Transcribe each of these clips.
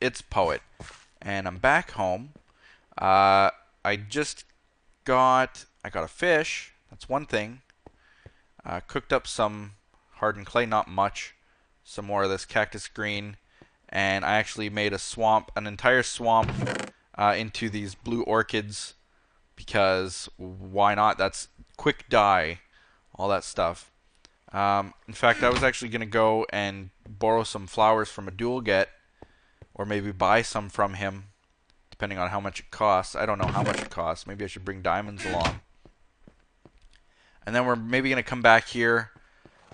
It's Poet, and I'm back home. I just I got a fish. That's one thing. Cooked up some hardened clay, not much. Some more of this cactus green, and I actually made a swamp, an entire swamp, into these blue orchids because why not? That's quick dye, all that stuff. In fact, I was actually gonna go and borrow some flowers from a dual get, or maybe buy some from him, depending on how much it costs. I don't know how much it costs. Maybe I should bring diamonds along. And then we're maybe going to come back here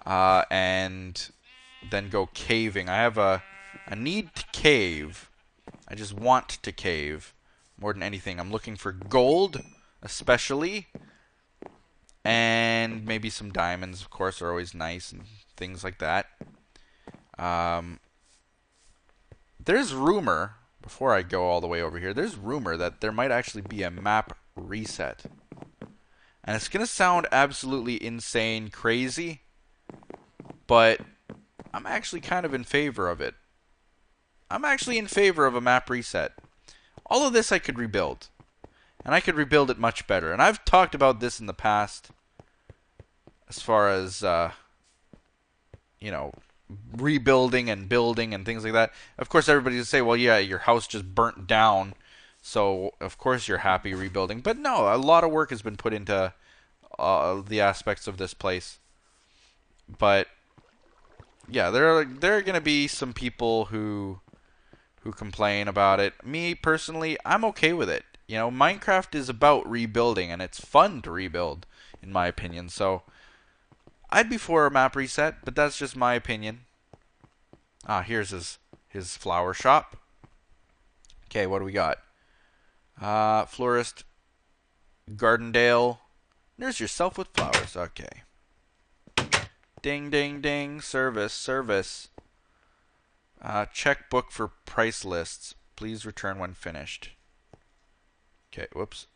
and then go caving. I have a need to cave. I just want to cave more than anything. I'm looking for gold, especially. And maybe some diamonds, of course, are always nice and things like that. There's rumor, before I go all the way over here, there's rumor that there might actually be a map reset. And it's going to sound absolutely insane, crazy, but I'm actually kind of in favor of it. I'm actually in favor of a map reset. All of this I could rebuild. And I could rebuild it much better. And I've talked about this in the past as far as, you know, rebuilding and building and things like that. Of course, everybody would say, well, yeah, your house just burnt down, so of course you're happy rebuilding. But no, a lot of work has been put into the aspects of this place. But yeah, there are going to be some people who complain about it. Me personally, I'm okay with it. You know, Minecraft is about rebuilding, and it's fun to rebuild, in my opinion. So I'd be for a map reset, but that's just my opinion. Ah, here's his flower shop. Okay, what do we got? Florist, Gardendale. Nurse yourself with flowers. Okay. Ding, ding, ding. Service, service. Checkbook for price lists. Please return when finished. Okay, whoops.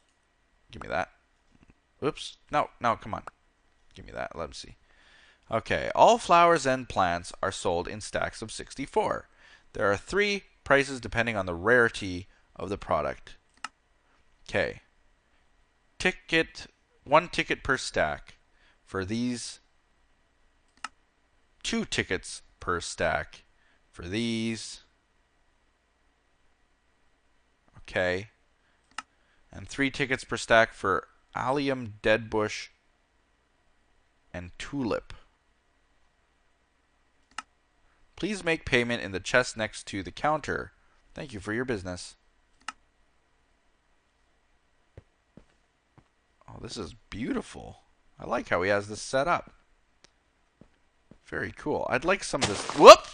Give me that. Whoops. No, no, come on. Give me that. Let me see. Okay, all flowers and plants are sold in stacks of 64. There are 3 prices depending on the rarity of the product. Okay. Ticket, 1 ticket per stack. For these, 2 tickets per stack. For these. Okay. And 3 tickets per stack for allium, deadbush, and tulip. Please make payment in the chest next to the counter. Thank you for your business. Oh, this is beautiful. I like how he has this set up. Very cool. I'd like some of this. Whoop!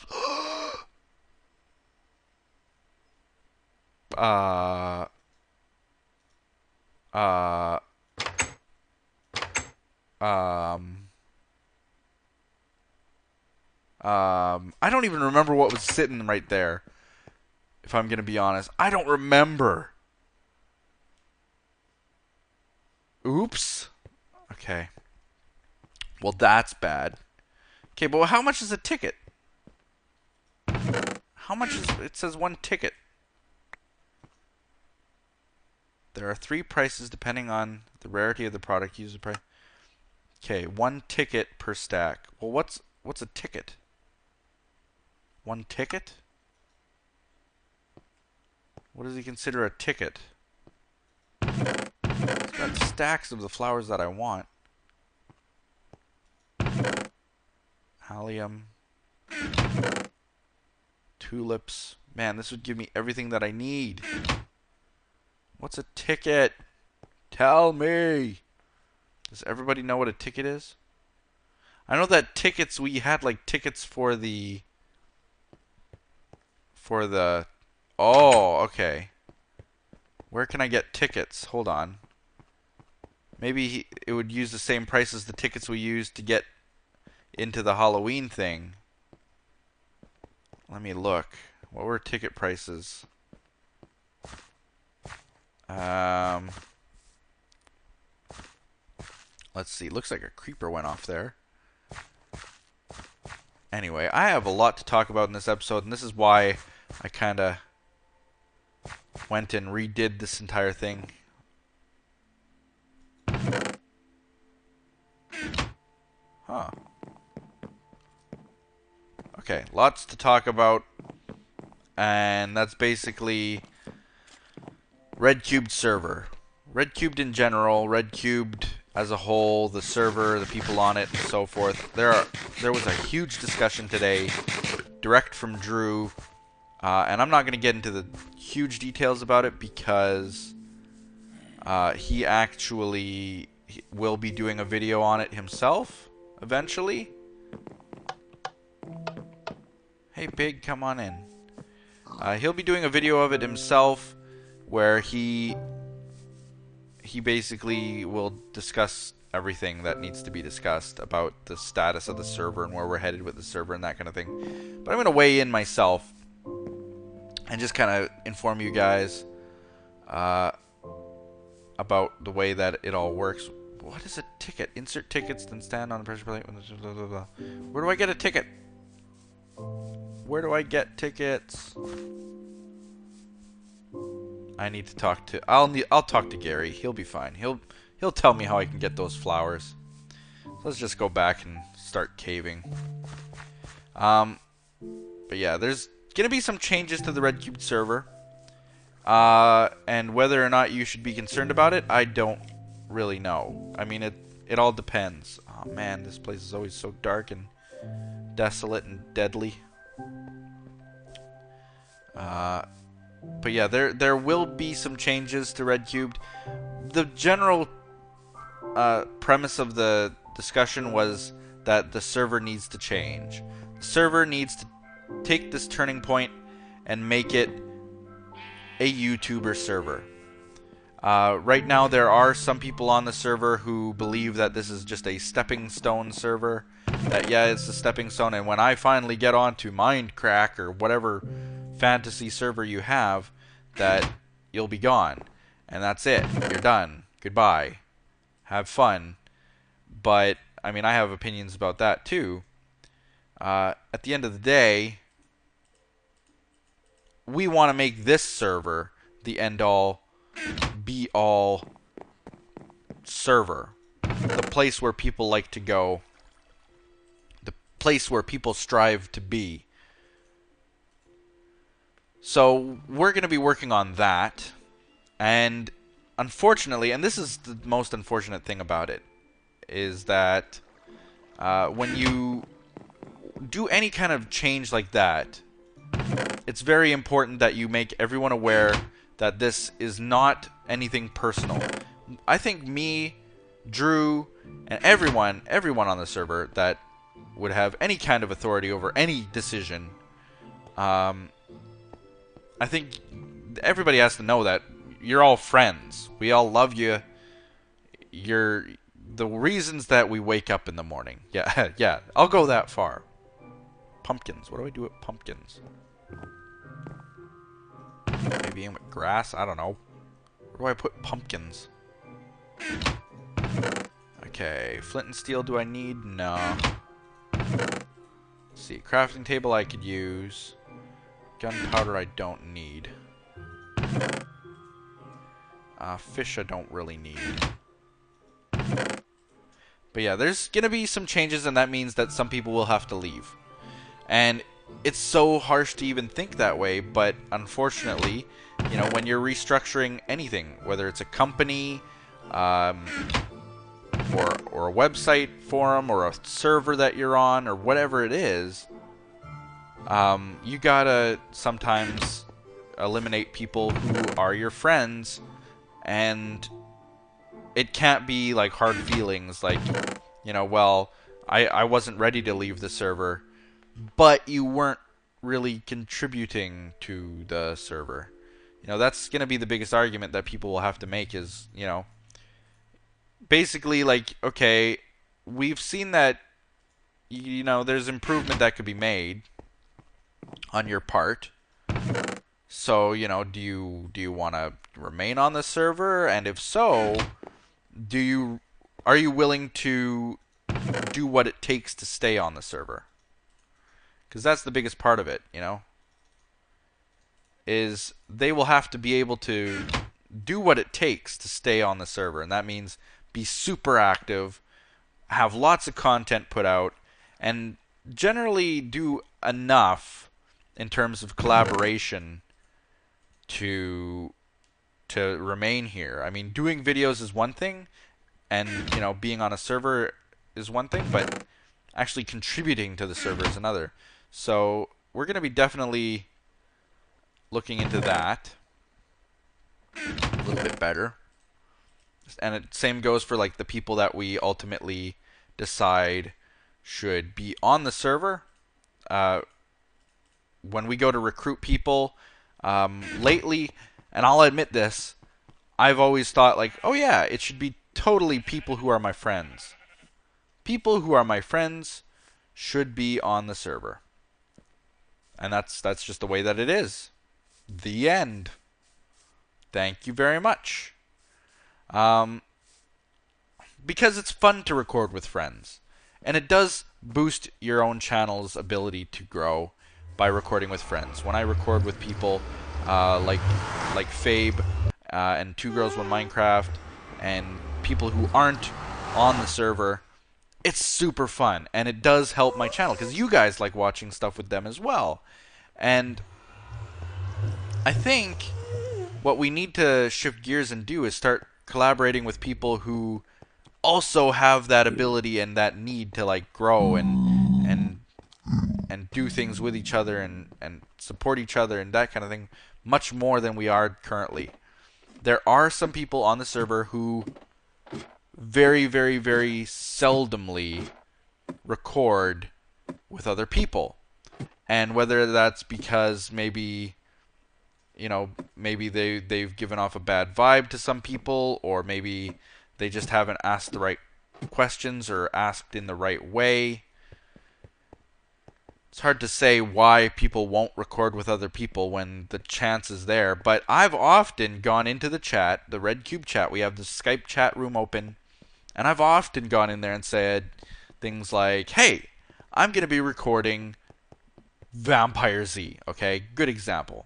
I don't even remember what was sitting right there. If I'm gonna be honest, I don't remember. Oops. Okay. Well, that's bad. Okay, but how much is a ticket? How much is it? Says 1 ticket. There are 3 prices depending on the rarity of the product. User price. Okay, 1 ticket per stack. Well, what's a ticket? 1 ticket? What does he consider a ticket? It's got stacks of the flowers that I want. Allium. Tulips. Man, this would give me everything that I need. What's a ticket? Tell me. Does everybody know what a ticket is? I know that tickets, we had like tickets for the... Oh, okay. Where can I get tickets? Hold on. Maybe it would use the same price as the tickets we used to get into the Halloween thing. Let me look. What were ticket prices? Let's see. Looks like a creeper went off there. Anyway, I have a lot to talk about in this episode, and this is why I kind of went and redid this entire thing. Huh. Okay, lots to talk about. And that's basically RedCubed Server. RedCubed in general, RedCubed as a whole, the server, the people on it, and so forth. There was a huge discussion today, direct from Drew, and I'm not going to get into the huge details about it because he actually will be doing a video on it himself eventually. Hey, Pig, come on in. He'll be doing a video of it himself where he basically will discuss everything that needs to be discussed about the status of the server and where we're headed with the server and that kind of thing. But I'm going to weigh in myself and just kind of inform you guys about the way that it all works. What is a ticket? Insert tickets, then stand on the pressure plate. Blah, blah, blah. Where do I get a ticket? Where do I get tickets? I need to talk to. I'll talk to Gary. He'll be fine. He'll tell me how I can get those flowers. So let's just go back and start caving. But yeah, there's gonna be some changes to the RedCubed server. And whether or not you should be concerned about it, I don't really know. I mean, it all depends. Oh man, this place is always so dark and desolate and deadly. But yeah, there will be some changes to RedCubed. The general premise of the discussion was that the server needs to change. The server needs to take this turning point and make it a YouTuber server. Right now, there are some people on the server who believe that this is just a stepping stone server. That, yeah, it's a stepping stone, and when I finally get onto Mindcrack or whatever fantasy server you have, that you'll be gone. And that's it. You're done. Goodbye. Have fun. But, I mean, I have opinions about that, too. At the end of the day, we want to make this server the end-all, be-all server. The place where people like to go. The place where people strive to be. So, we're going to be working on that. And, unfortunately, and this is the most unfortunate thing about it, is that when you do any kind of change like that, it's very important that you make everyone aware that this is not anything personal. I think me, Drew, and everyone on the server that would have any kind of authority over any decision, I think everybody has to know that you're all friends. We all love you. You're the reasons that we wake up in the morning. Yeah, yeah, I'll go that far. Pumpkins. What do I do with pumpkins? Maybe aim with grass? I don't know. Where do I put pumpkins? Okay, flint and steel do I need? No. Let's see, crafting table I could use. Gunpowder I don't need. Fish I don't really need. But yeah, there's gonna be some changes, and that means that some people will have to leave. And it's so harsh to even think that way, but unfortunately, you know, when you're restructuring anything, whether it's a company, or a website forum, or a server that you're on, or whatever it is, you gotta sometimes eliminate people who are your friends, and it can't be like hard feelings, like, you know, well, I wasn't ready to leave the server, but you weren't really contributing to the server. You know, that's going to be the biggest argument that people will have to make is, you know, basically like, okay, we've seen that, you know, there's improvement that could be made on your part. So, you know, do you want to remain on the server? And if so, are you willing to do what it takes to stay on the server? Because that's the biggest part of it, you know? is they will have to be able to do what it takes to stay on the server. And that means be super active, have lots of content put out, and generally do enough in terms of collaboration to remain here. I mean, doing videos is one thing, and being on a server is one thing, but actually contributing to the server is another. So we're going to be definitely looking into that a little bit better. And it same goes for like the people that we ultimately decide should be on the server. When we go to recruit people, lately, and I'll admit this, I've always thought like, oh yeah, it should be totally people who are my friends. People who are my friends should be on the server. And that's just the way that it is. The end. Thank you very much. Because it's fun to record with friends. And it does boost your own channel's ability to grow by recording with friends. When I record with people like Fabe and Two Girls One Minecraft and people who aren't on the server, it's super fun. And it does help my channel because you guys like watching stuff with them as well. And I think what we need to shift gears and do is start collaborating with people who also have that ability and that need to like grow and do things with each other and support each other and that kind of thing much more than we are currently. There are some people on the server who very, very, very seldomly record with other people. And whether that's because maybe they've given off a bad vibe to some people, or maybe they just haven't asked the right questions or asked in the right way. It's hard to say why people won't record with other people when the chance is there, but I've often gone into the chat, the RedCubed chat. We have the Skype chat room open, and I've often gone in there and said things like, hey, I'm going to be recording Vampire Z, okay? Good example.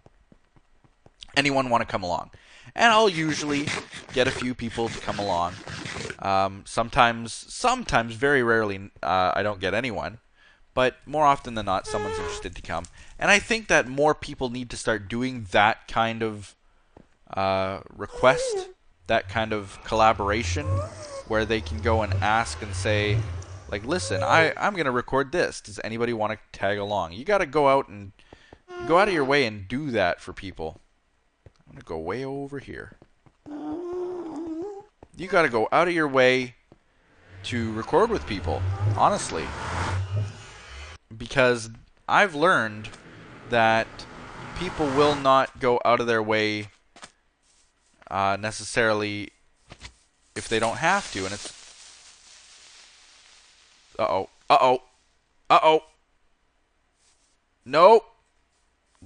Anyone want to come along? And I'll usually get a few people to come along. Sometimes, very rarely, I don't get anyone. But more often than not, someone's interested to come. And I think that more people need to start doing that kind of request, that kind of collaboration, where they can go and ask and say, like, listen, I'm going to record this. Does anybody want to tag along? You got to go out of your way and do that for people. I'm going to go way over here. You got to go out of your way to record with people, honestly. Because I've learned that people will not go out of their way necessarily if they don't have to. And it's... Uh-oh. Uh-oh. Uh-oh. Nope.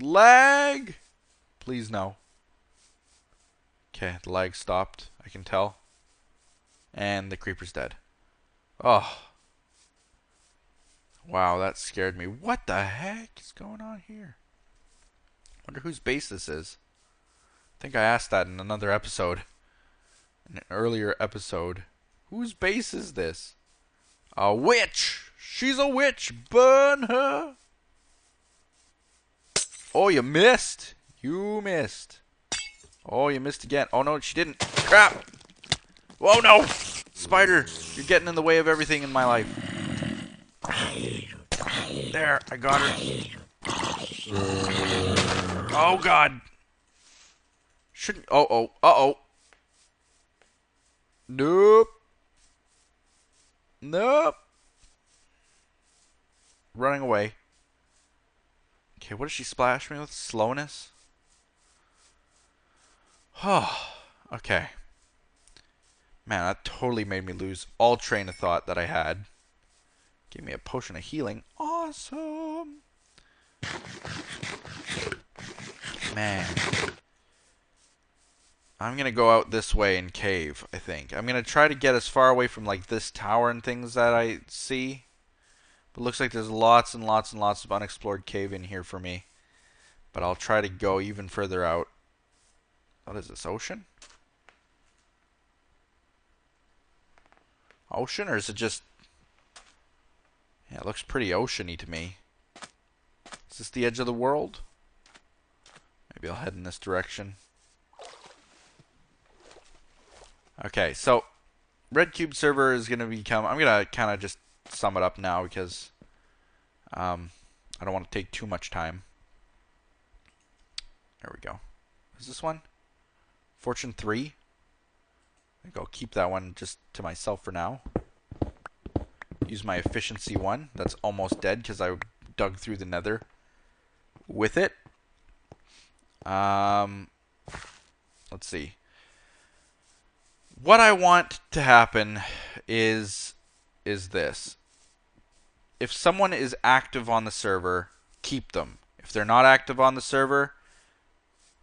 Lag. Please no. Okay, the lag stopped. I can tell. And the creeper's dead. Oh. Wow, that scared me. What the heck is going on here? Wonder whose base this is. I think I asked that in another episode. In an earlier episode. Whose base is this? A witch! She's a witch! Burn her! Oh, you missed! You missed. Oh, you missed again. Oh, no, she didn't. Crap! Oh, no! Spider, you're getting in the way of everything in my life. There, I got her. Oh, God. Shouldn't... Uh-oh. Uh-oh. Nope. Nope. Running away. Okay, what does she splash me with? Slowness? Oh, okay. Man, that totally made me lose all train of thought that I had. Gave me a potion of healing. Awesome. Man. I'm going to go out this way and cave, I think. I'm going to try to get as far away from like this tower and things that I see. But it looks like there's lots and lots and lots of unexplored cave in here for me. But I'll try to go even further out. What is this, ocean? Ocean, or is it just... Yeah, it looks pretty oceany to me. Is this the edge of the world? Maybe I'll head in this direction. Okay, so RedCubed Server is going to become... I'm going to kind of just sum it up now because I don't want to take too much time. There we go. Is this one? Fortune 3? I think I'll keep that one just to myself for now. Use my efficiency one. That's almost dead because I dug through the nether with it. Let's see. What I want to happen is this. If someone is active on the server, keep them. If they're not active on the server,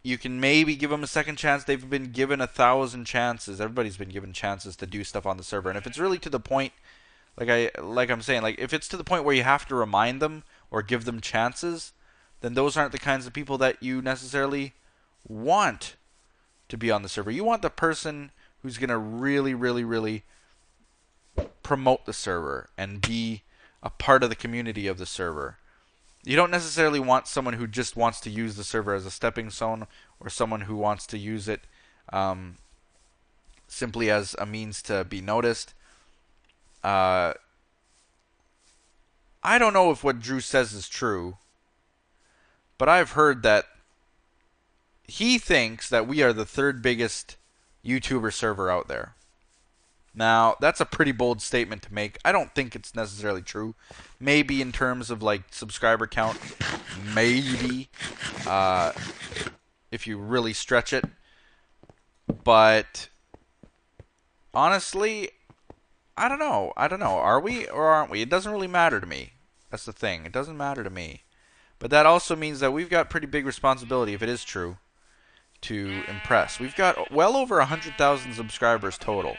you can maybe give them a second chance. They've been given 1,000 chances. Everybody's been given chances to do stuff on the server. And if it's really to the point, like I'm saying, if it's to the point where you have to remind them or give them chances, then those aren't the kinds of people that you necessarily want to be on the server. You want the person who's going to really, really, really promote the server and be a part of the community of the server. You don't necessarily want someone who just wants to use the server as a stepping stone, or someone who wants to use it simply as a means to be noticed. I don't know if what Drew says is true, but I've heard that he thinks that we are the third biggest YouTuber server out there. Now, that's a pretty bold statement to make. I don't think it's necessarily true. Maybe in terms of subscriber count, maybe if you really stretch it. But honestly, I don't know. Are we or aren't we? It doesn't really matter to me. That's the thing. It doesn't matter to me. But that also means that we've got pretty big responsibility, if it is true, to impress. We've got well over 100,000 subscribers total.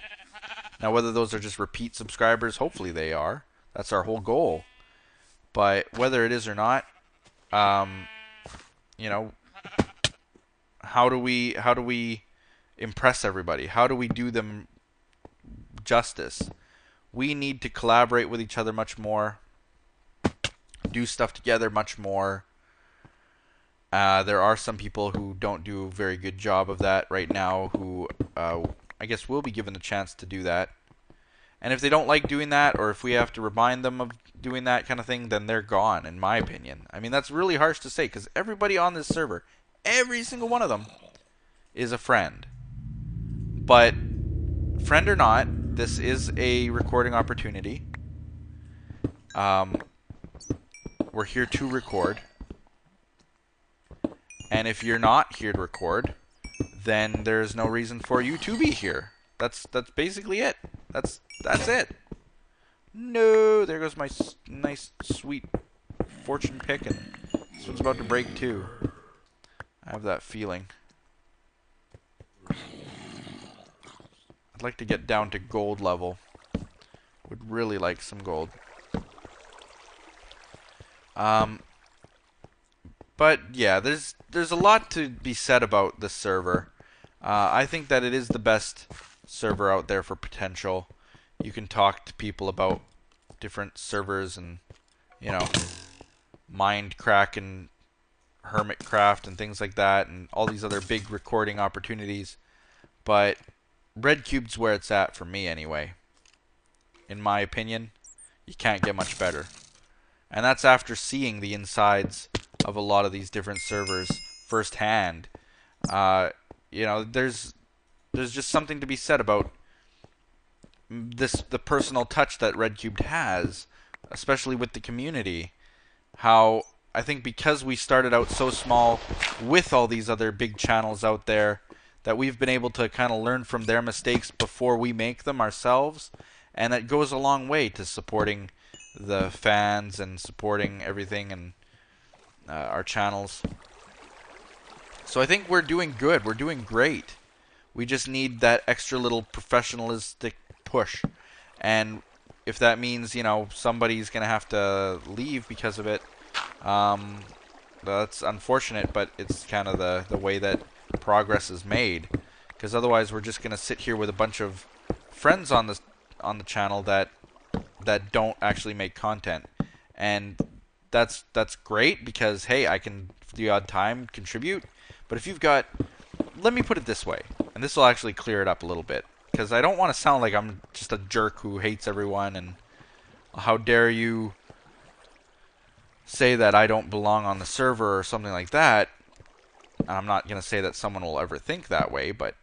Now, whether those are just repeat subscribers, hopefully they are. That's our whole goal. But whether it is or not, you know, how do we impress everybody? How do we do them justice? We need to collaborate with each other much more. Do stuff together much more. There are some people who don't do a very good job of that right now who I guess will be given the chance to do that. And if they don't like doing that, or if we have to remind them of doing that kind of thing, then they're gone, in my opinion. I mean, that's really harsh to say, because everybody on this server, every single one of them, is a friend. But, friend or not, this is a recording opportunity. We're here to record. And if you're not here to record, then there's no reason for you to be here. That's basically it. That's it. No, there goes my nice, sweet fortune pick, and this one's about to break too. I have that feeling. I'd like to get down to gold level. Would really like some gold. But yeah, there's a lot to be said about this server. I think that it is the best server out there for potential. You can talk to people about different servers and, you know, Minecraft and Hermitcraft and things like that, and all these other big recording opportunities. But RedCubed's where it's at for me anyway. In my opinion, you can't get much better. And that's after seeing the insides of a lot of these different servers firsthand. You know, there's just something to be said about the personal touch that RedCubed has, especially with the community. How I think because we started out so small with all these other big channels out there, that we've been able to kind of learn from their mistakes before we make them ourselves, and that goes a long way to supporting the fans and supporting everything and our channels. So I think we're doing good. We're doing great. We just need that extra little professionalistic push. And if that means, you know, somebody's going to have to leave because of it, That's unfortunate, but it's kind of the way that progress is made. Because otherwise, we're just gonna sit here with a bunch of friends on the channel that don't actually make content, and that's great because hey, I can for the odd time contribute. But if you've got, let me put it this way, and this will actually clear it up a little bit, because I don't want to sound like I'm just a jerk who hates everyone and how dare you say that I don't belong on the server or something like that. And I'm not going to say that someone will ever think that way, but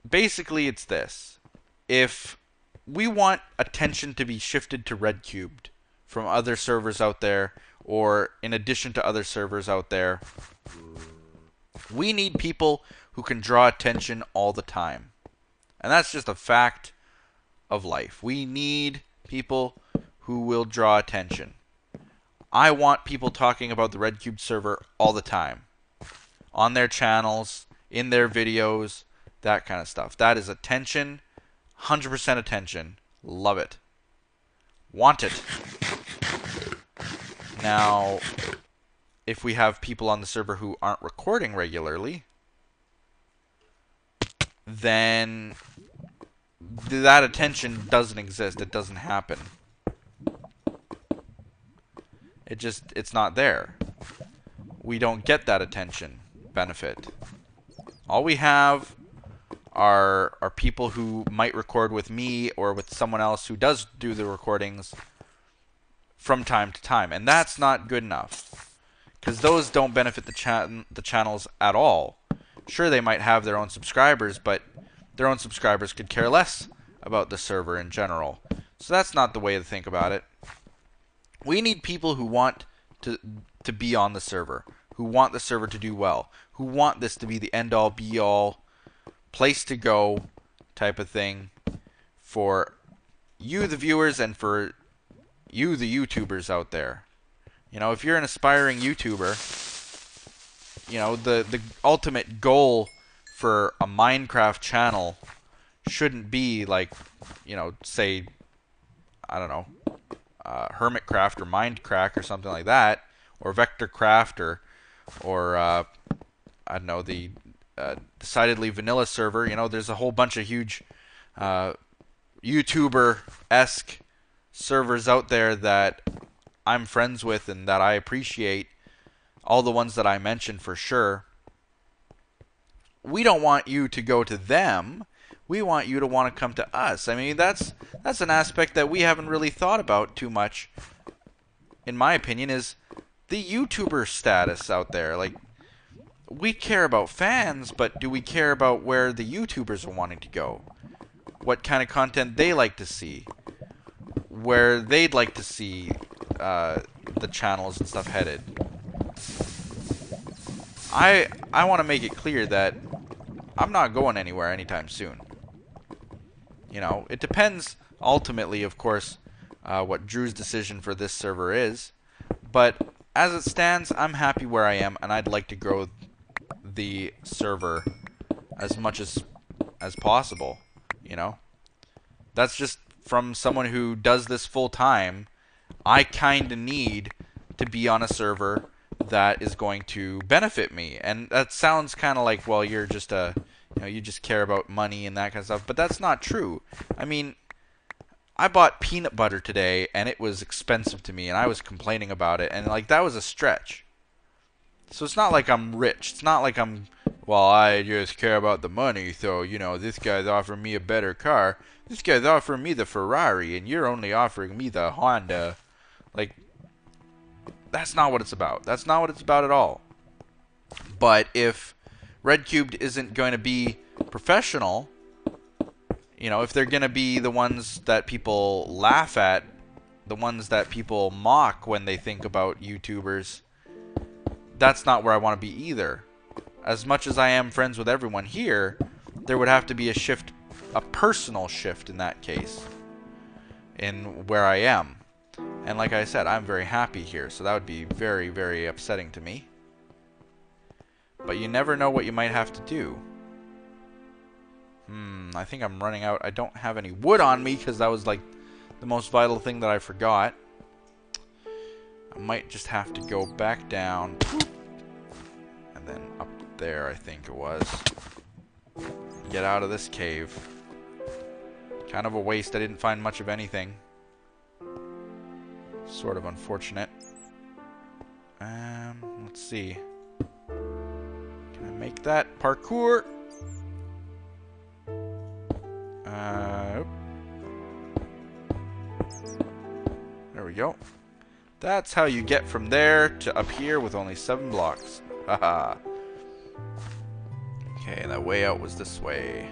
basically it's this. If we want attention to be shifted to RedCubed from other servers out there, or in addition to other servers out there, we need people who can draw attention all the time. And that's just a fact of life. We need people who will draw attention. I want people talking about the RedCubed server all the time. On their channels, in their videos, that kind of stuff. That is attention. 100% attention. Love it. Want it. Now, if we have people on the server who aren't recording regularly, then that attention doesn't exist. It doesn't happen. It's not there. We don't get that attention benefit. All we have are people who might record with me or with someone else who does do the recordings from time to time, and that's not good enough, because those don't benefit the channels at all. Sure, they might have their own subscribers, but their own subscribers could care less about the server in general. So that's not the way to think about it. We need people who want to be on the server, who want the server to do well, who want this to be the end-all, be-all, place to go type of thing for you, the viewers, and for you, the YouTubers out there. You know, if you're an aspiring YouTuber, you know, the ultimate goal for a Minecraft channel shouldn't be like, you know, say, I don't know, Hermitcraft or Mindcraft or something like that, or Vectorcraft or I don't know, the decidedly vanilla server. You know, there's a whole bunch of huge YouTuber-esque servers out there that I'm friends with and that I appreciate. All the ones that I mentioned for sure. We don't want you to go to them. We want you to want to come to us. I mean, that's an aspect that we haven't really thought about too much, in my opinion, is the YouTuber status out there. Like, we care about fans, but do we care about where the YouTubers are wanting to go? What kind of content they like to see? Where they'd like to see the channels and stuff headed? I want to make it clear that I'm not going anywhere anytime soon. You know, it depends ultimately, of course, what Drew's decision for this server is. But as it stands, I'm happy where I am, and I'd like to grow the server as much as possible. You know, that's just from someone who does this full time. I kind of need to be on a server that is going to benefit me, and that sounds kind of like, well, you're just a, you know, you just care about money and that kind of stuff, but that's not true. I mean, I bought peanut butter today, and it was expensive to me, and I was complaining about it, and like, that was a stretch. So it's not like I'm rich. It's not like I'm, well, I just care about the money, so, you know, this guy's offering me a better car. This guy's offering me the Ferrari, and you're only offering me the Honda. Like, that's not what it's about. That's not what it's about at all. But if RedCubed isn't going to be professional, you know, if they're going to be the ones that people laugh at, the ones that people mock when they think about YouTubers, that's not where I want to be either. As much as I am friends with everyone here, there would have to be a shift, a personal shift in that case, in where I am. And like I said, I'm very happy here, so that would be very, very upsetting to me. But you never know what you might have to do. I think I'm running out. I don't have any wood on me, because that was like the most vital thing that I forgot. might just have to go back down. And then up there, I think it was. Get out of this cave. Kind of a waste. I didn't find much of anything. Sort of unfortunate. Let's see. Can I make that parkour? There we go. That's how you get from there to up here with only 7 blocks. Haha. Okay, that way out was this way.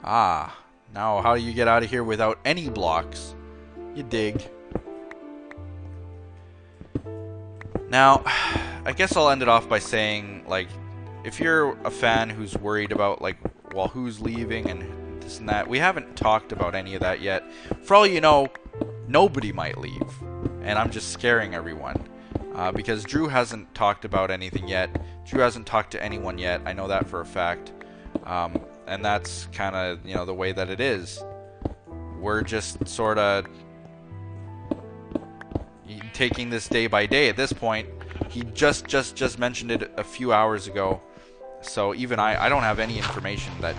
Ah. Now, how do you get out of here without any blocks? You dig. Now, I guess I'll end it off by saying, like, if you're a fan who's worried about, like, well, who's leaving and this and that, we haven't talked about any of that yet. For all you know, nobody might leave. And I'm just scaring everyone. Because Drew hasn't talked about anything yet. Drew hasn't talked to anyone yet. I know that for a fact. And that's kind of, you know, the way that it is. We're just sort of taking this day by day at this point. He just mentioned it a few hours ago. So even I don't have any information that,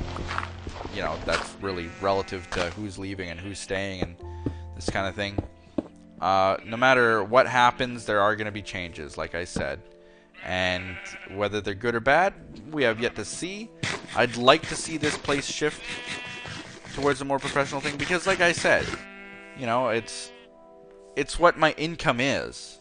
you know, that's really relative to who's leaving and who's staying and this kind of thing. No matter what happens, there are going to be changes, like I said. And whether they're good or bad, we have yet to see. I'd like to see this place shift towards a more professional thing because, like I said, you know, it's what my income is.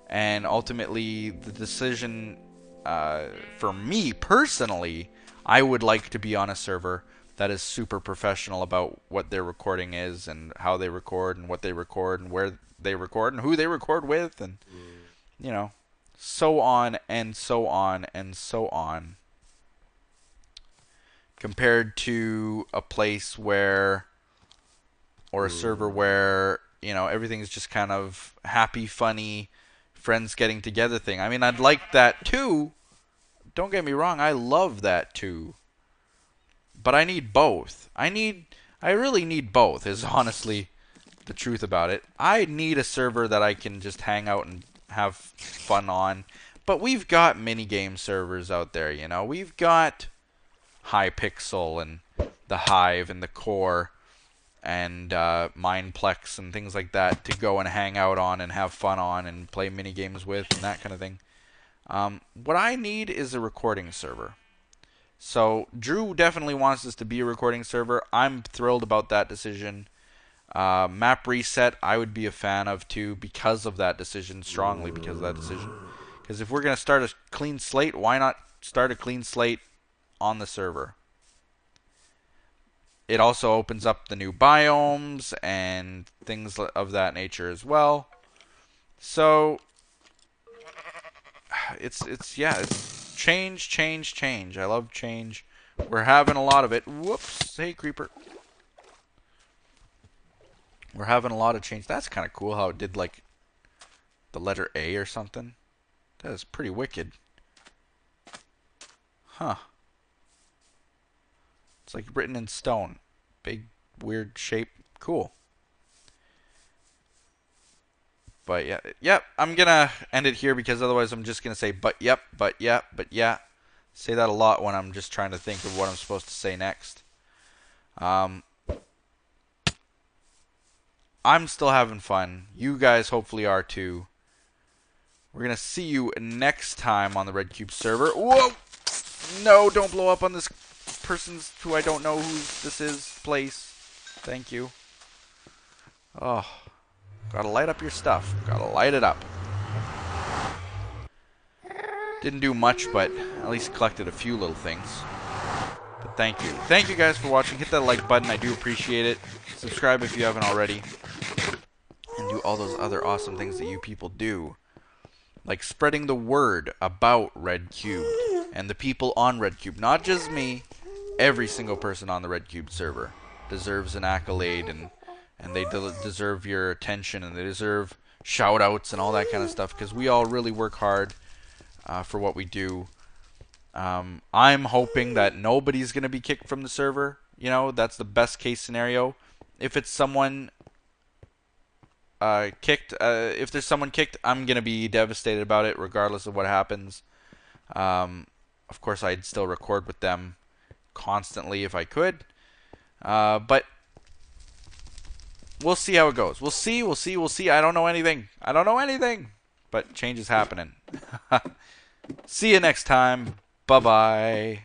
And ultimately, the decision, for me personally, I would like to be on a server that is super professional about what their recording is and how they record and what they record and where they record and who they record with and, you know, so on and so on and so on. Compared to a place where, or a server where, you know, everything's just kind of happy, funny, friends getting together thing. I mean, I'd like that too. Don't get me wrong, I love that too. But I need both. I really need both, is honestly the truth about it. I need a server that I can just hang out and have fun on. But we've got minigame servers out there, you know. We've got Hypixel and the Hive and the Core and Mindplex and things like that to go and hang out on and have fun on and play minigames with and that kind of thing. What I need is a recording server. So Drew definitely wants this to be a recording server. I'm thrilled about that decision. Map reset I would be a fan of too because of that decision, strongly because of that decision. Because if we're going to start a clean slate, why not start a clean slate on the server? It also opens up the new biomes and things of that nature as well. So it's change. I love change. We're having a lot of it. Whoops. Hey, creeper. We're having a lot of change. That's kind of cool how it did like the letter A or something. That is pretty wicked. Huh. It's like written in stone. Big, weird shape. Cool. But yeah, yep, I'm going to end it here because otherwise I'm just going to say, but yep, but yeah, but yeah. Say that a lot when I'm just trying to think of what I'm supposed to say next. I'm still having fun. You guys hopefully are too. We're going to see you next time on the RedCubed server. Whoa! No, don't blow up on this person's, who I don't know who this is, place. Thank you. Oh. Gotta light up your stuff. Gotta light it up. Didn't do much, but at least collected a few little things. But thank you. Thank you guys for watching. Hit that like button. I do appreciate it. Subscribe if you haven't already. And do all those other awesome things that you people do. Like spreading the word about RedCubed and the people on RedCubed. Not just me. Every single person on the RedCubed server deserves an accolade, and they deserve your attention, and they deserve shout outs and all that kind of stuff, because we all really work hard for what we do. I'm hoping that nobody's going to be kicked from the server. You know, that's the best case scenario. If it's someone kicked. If there's someone kicked, I'm gonna be devastated about it, regardless of what happens. Of course, I'd still record with them constantly if I could. But we'll see how it goes. We'll see. I don't know anything. But change is happening. See you next time. Bye-bye.